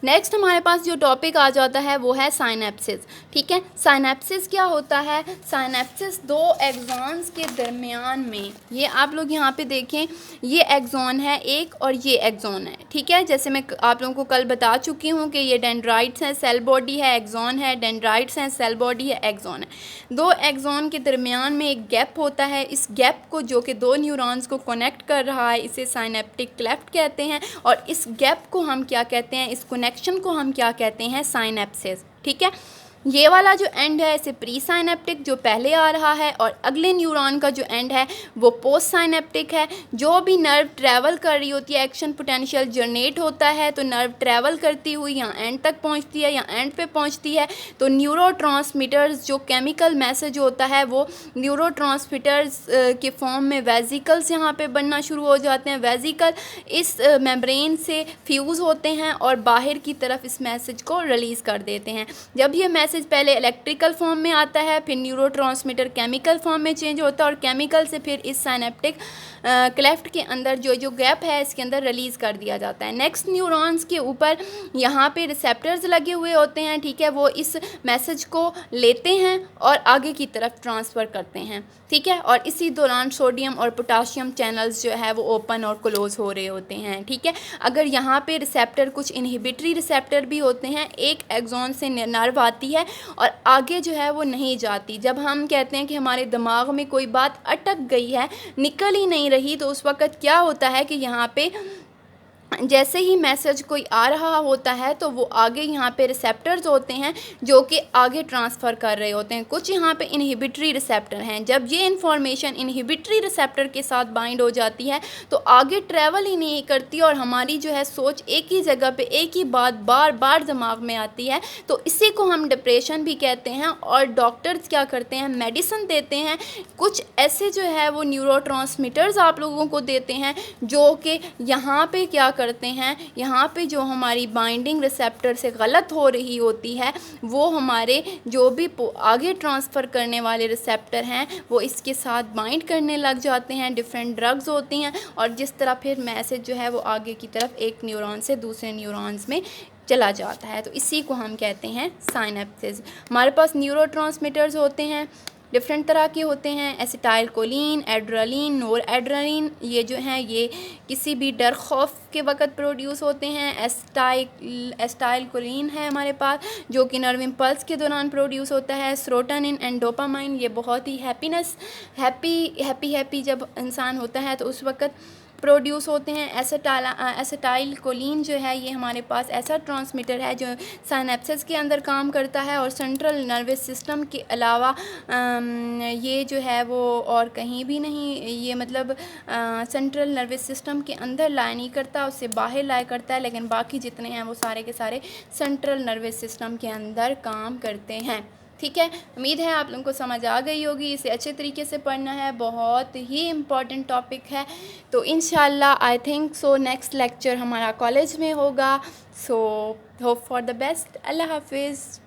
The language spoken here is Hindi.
नेक्स्ट हमारे पास जो टॉपिक आ जाता है वो है साइनेप्सिस। ठीक है, साइनेप्सिस क्या होता है? साइनेप्सिस दो एक्सॉन्स के दरमियान में, ये आप लोग यहाँ पे देखें, ये एक्सॉन है एक और ये एक्सॉन है। ठीक है, जैसे मैं आप लोगों को कल बता चुकी हूँ कि ये डेंड्राइट्स हैं, सेल बॉडी है, एक्सॉन है, डेंड्राइट्स हैं, सेल बॉडी है, एक्सॉन है। दो एक्सॉन के दरमियान में एक गैप होता है। इस गैप को, जो कि दो न्यूरॉन्स को कनेक्ट कर रहा है, इसे साइनेप्टिक क्लेफ्ट कहते हैं। और इस गैप को हम क्या कहते हैं, इस कनेक्शन को हम क्या कहते हैं? साइनेप्सिस। ठीक है, ये वाला जो एंड है इसे प्री साइनेप्टिक, जो पहले आ रहा है, और अगले न्यूरॉन का जो एंड है वो पोस्ट साइनेप्टिक है। जो भी नर्व ट्रैवल कर रही होती है, एक्शन पोटेंशियल जनरेट होता है, तो नर्व ट्रैवल करती हुई यहाँ एंड तक पहुँचती है, यहाँ एंड पे पहुँचती है, तो न्यूरोट्रांसमीटर्स, जो केमिकल मैसेज होता है वो न्यूरोट्रांसमीटर्स के फॉर्म में वेजिकल्स यहाँ पे बनना शुरू हो जाते हैं। वेजिकल इस मेम्ब्रेन से फ्यूज़ होते हैं और बाहर की तरफ इस मैसेज को रिलीज़ कर देते हैं। जब ये मैसेज पहले इलेक्ट्रिकल फॉर्म में आता है, फिर न्यूरोट्रांसमीटर केमिकल फॉर्म में चेंज होता है, और केमिकल से फिर इस साइनेप्टिक क्लेफ्ट के अंदर जो गैप है इसके अंदर रिलीज़ कर दिया जाता है। नेक्स्ट न्यूरॉन्स के ऊपर यहाँ पे रिसेप्टर्स लगे हुए होते हैं। ठीक है, वो इस मैसेज को लेते हैं और आगे की तरफ ट्रांसफ़र करते हैं। ठीक है, और इसी दौरान सोडियम और पोटाशियम चैनल्स जो है वो ओपन और क्लोज़ हो रहे होते हैं। ठीक है, अगर यहाँ पे रिसेप्टर, कुछ इनहिबिटरी रिसेप्टर भी होते हैं, एक एक्सॉन से नर्व आती है और आगे जो है वो नहीं जाती। जब हम कहते हैं कि हमारे दिमाग में कोई बात अटक गई है, निकल ही नहीं रही, तो उस वक़्त क्या होता है कि यहाँ पे जैसे ही मैसेज कोई आ रहा होता है तो वो आगे यहाँ पे रिसेप्टर्स होते हैं जो कि आगे ट्रांसफ़र कर रहे होते हैं। कुछ यहाँ पे इनहिबिटरी रिसेप्टर हैं। जब ये इन्फॉर्मेशन इनहिबिटरी रिसेप्टर के साथ बाइंड हो जाती है तो आगे ट्रैवल ही नहीं करती और हमारी जो है सोच एक ही जगह पे, एक ही बात बार बार दिमाग में आती है। तो इसी को हम डिप्रेशन भी कहते हैं। और डॉक्टर्स क्या करते हैं, मेडिसिन देते हैं। कुछ ऐसे जो है वो न्यूरोट्रांसमीटर्स आप लोगों को देते हैं जो कि यहाँ पे क्या करते हैं, यहाँ पे जो हमारी बाइंडिंग रिसेप्टर से गलत हो रही होती है वो हमारे जो भी आगे ट्रांसफ़र करने वाले रिसेप्टर हैं वो इसके साथ बाइंड करने लग जाते हैं। डिफरेंट ड्रग्स होती हैं और जिस तरह फिर मैसेज जो है वो आगे की तरफ एक न्यूरॉन से दूसरे न्यूरॉन्स में चला जाता है। तो इसी को हम कहते हैं साइनेप्सिस। हमारे पास न्यूरोट्रांसमीटर्स होते हैं, डिफरेंट तरह के होते हैं, एसिटाइल कोलिन, एड्रेनलिन, नोर एड्रेनलिन। ये जो हैं ये किसी भी डर खौफ के वक़्त प्रोड्यूस होते हैं। एसिटाइल कोलिन है हमारे पास जो कि नर्व इम्पल्स के दौरान प्रोड्यूस होता है। सेरोटोनिन एंड डोपामाइन, ये बहुत ही हैप्पी जब इंसान होता है तो उस वक़्त प्रोड्यूस होते हैं। एसिटाइल कोलिन जो है ये हमारे पास ऐसा ट्रांसमीटर है जो साइनेप्सिस के अंदर काम करता है और सेंट्रल नर्वस सिस्टम के अलावा ये जो है वो और कहीं भी नहीं, ये मतलब सेंट्रल नर्वस सिस्टम के अंदर लाई नहीं करता, उससे बाहर लाई करता है। लेकिन बाकी जितने हैं वो सारे के सारे सेंट्रल नर्वस सिस्टम के अंदर काम करते हैं। ठीक है, उम्मीद है आप लोगों को समझ आ गई होगी। इसे अच्छे तरीके से पढ़ना है, बहुत ही इम्पॉर्टेंट टॉपिक है। तो इंशाल्लाह I think so next lecture हमारा कॉलेज में होगा। So hope for the best. अल्लाह हाफिज़।